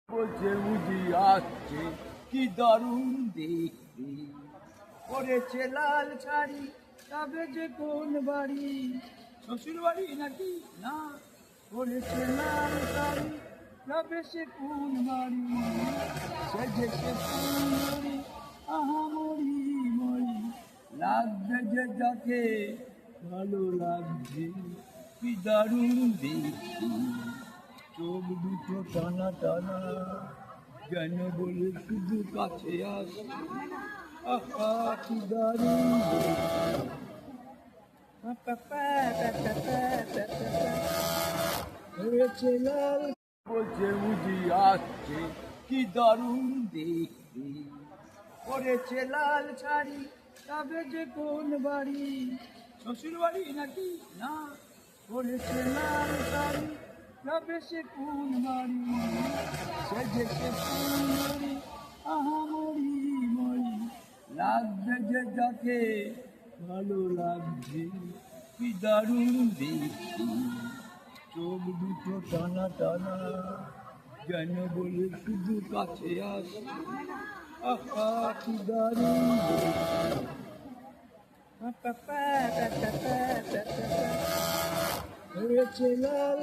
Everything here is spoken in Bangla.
বলছে বুঝি আসছে কি দারুণ দেখতে, পড়েছে লাল শাড়ি, তবে যে কোন বাড়ি, শ্বশুর বাড়ি নাকি না, পড়েছে লাল শাড়ি, তবে সে কোন বাড়ি, সেজেছে সুন্দরী, আহা মরি মরি, লাগবে যে যাকে ভালো লাগছে কি দারুণ দেখতে, চোখ দুটো টানা টানা, যেন বলে শুধু কাছে আস, আহা কি দারুণ হয়েছে লাল, বলছে বুঝি আসছে কি দারুণ দেখতে, পড়েছে লাল শাড়ি, তবে যে কোন বাড়ি, শ্বশুর বাড়ি নাকি না, পড়েছে লাল শাড়ি, তবে সে কোন বাড়ি, সেজেছে সুন্দরী, আহা মরি মরি, লাগবে যে যাকে ভালো লাগছে কি দারুণ দেখতে, চোখ দুটো টানা টানা, যেন বলে শুধু কাছে আস, আহা কি দারুণ দেখতে, হয়েছে লাল